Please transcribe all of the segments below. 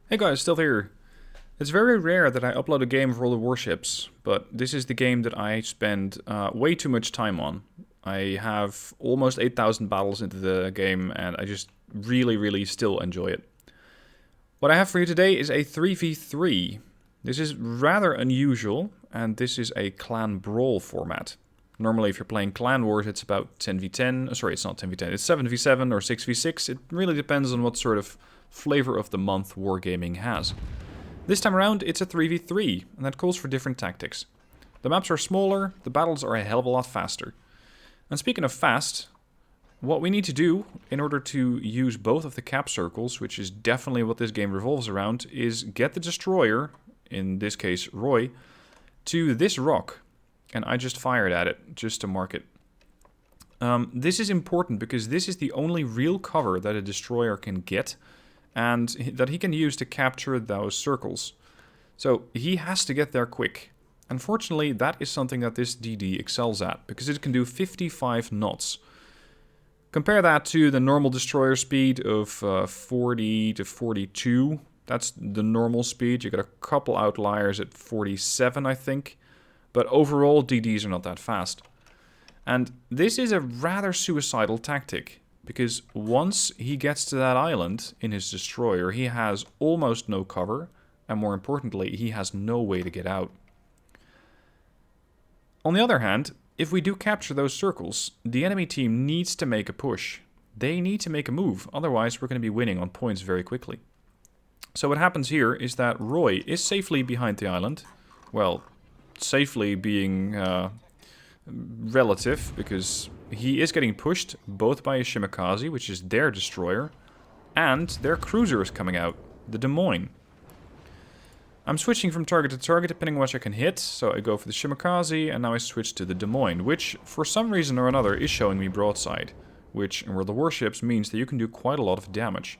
Hey guys, still here. It's very rare that I upload a game of World of Warships, but this is the game that I spend way too much time on. I have almost 8,000 battles into the game, and I just really still enjoy it. What I have for you today is a 3v3. This is rather unusual, and this is a Clan Brawl format. Normally, if you're playing Clan Wars, it's about 10v10. Sorry, it's not 10v10, it's 7v7 or 6v6. It really depends on what sort of flavor of the month wargaming has. This time around, it's a 3v3, and that calls for different tactics. The maps are smaller, the battles are a hell of a lot faster. And speaking of fast, what we need to do in order to use both of the cap circles, which is definitely what this game revolves around, is get the destroyer, in this case Roy, to this rock. And I just fired at it, just to mark it. This is important because this is the only real cover that a destroyer can get, and that he can use to capture those circles. So he has to get there quick. Unfortunately, that is something that this DD excels at, because it can do 55 knots. Compare that to the normal destroyer speed of 40 to 42. That's the normal speed. You got a couple outliers at 47, I think. But overall, DDs are not that fast. And this is a rather suicidal tactic, because once he gets to that island in his destroyer, he has almost no cover, and more importantly, he has no way to get out. On the other hand, if we do capture those circles, the enemy team needs to make a push. They need to make a move, otherwise we're going to be winning on points very quickly. So what happens here is that Roy is safely behind the island. Well, safely being relative, because he is getting pushed both by a Shimakaze, which is their destroyer, and their cruiser is coming out, the Des Moines. I'm switching from target to target depending on what I can hit, so I go for the Shimakaze, and now I switch to the Des Moines, which for some reason or another is showing me broadside, which in World of Warships means that you can do quite a lot of damage.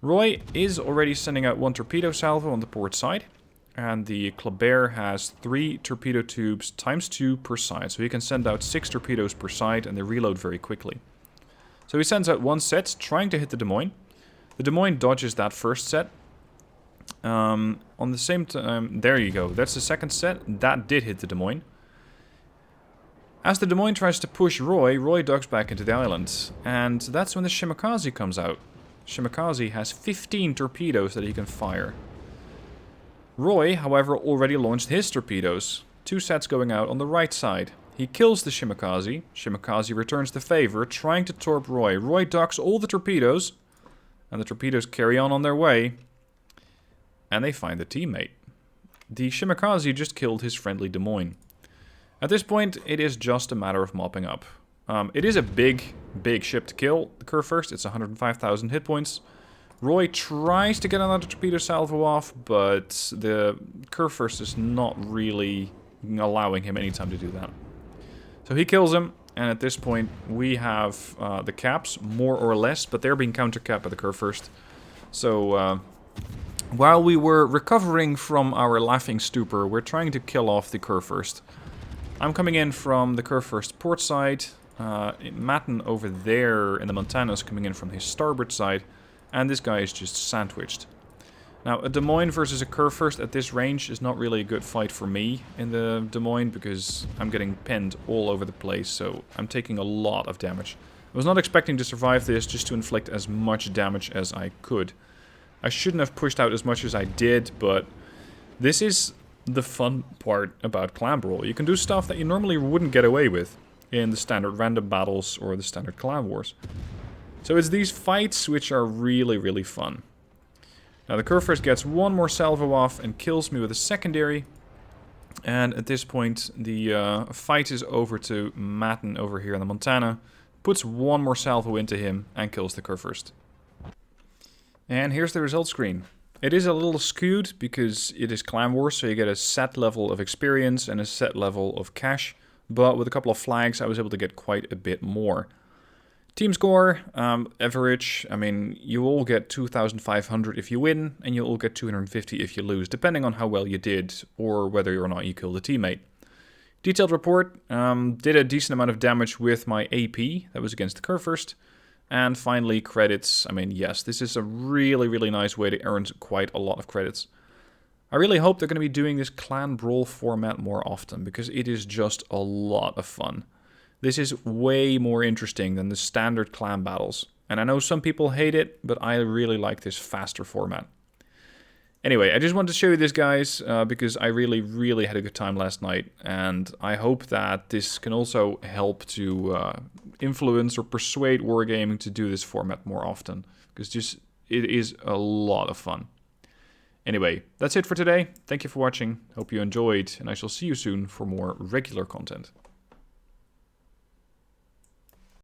Roy is already sending out one torpedo salvo on the port side, and the Kleber has 3 torpedo tubes times 2 per side. So he can send out 6 torpedoes per side, and they reload very quickly. So he sends out one set, trying to hit the Des Moines. The Des Moines dodges that first set. On the same time, there you go. That's the second set. That did hit the Des Moines. As the Des Moines tries to push Roy, Roy ducks back into the island. And that's when the Shimakaze comes out. Shimakaze has 15 torpedoes that he can fire. Roy, however, already launched his torpedoes, 2 sets going out on the right side. He kills the Shimakaze. Shimakaze returns the favor, trying to torp Roy. Roy ducks all the torpedoes, and the torpedoes carry on their way, and they find the teammate. The Shimakaze just killed his friendly Des Moines. At this point, it is just a matter of mopping up. It is a big ship to kill. The Curve First, it's 105,000 hit points. Roy tries to get another torpedo salvo off, but the Curve First is not really allowing him any time to do that. So he kills him, and at this point we have the caps, more or less, but they're being counter-capped by the Curve First. So while we were recovering from our laughing stupor, we're trying to kill off the Curve First. I'm coming in from the Curve First port side. Matten over there in the Montana is coming in from his starboard side. And this guy is just sandwiched. Now, a Des Moines versus a Curve First at this range is not really a good fight for me in the Des Moines, because I'm getting pinned all over the place, so I'm taking a lot of damage. I was not expecting to survive this, just to inflict as much damage as I could. I shouldn't have pushed out as much as I did, but this is the fun part about Clan Brawl. You can do stuff that you normally wouldn't get away with in the standard random battles or the standard Clan Wars. So it's these fights which are really fun. Now the Curve First gets one more salvo off and kills me with a secondary. And at this point the fight is over to Matten over here in the Montana. Puts one more salvo into him and kills the Curve First. And here's the result screen. It is a little skewed because it is Clan Wars, so you get a set level of experience and a set level of cash. But with a couple of flags I was able to get quite a bit more. Team score, average, I mean, you all get 2,500 if you win, and you all get 250 if you lose, depending on how well you did, or whether or not you killed a teammate. Detailed report, did a decent amount of damage with my AP, that was against the Curve First. And finally, credits. I mean, yes, this is a really, really nice way to earn quite a lot of credits. I really hope they're going to be doing this Clan Brawl format more often, because it is just a lot of fun. This is way more interesting than the standard clan battles. And I know some people hate it, but I really like this faster format. Anyway, I just wanted to show you this, guys, because I really, really had a good time last night. And I hope that this can also help to influence or persuade Wargaming to do this format more often. Because it is a lot of fun. Anyway, that's it for today. Thank you for watching. Hope you enjoyed, and I shall see you soon for more regular content.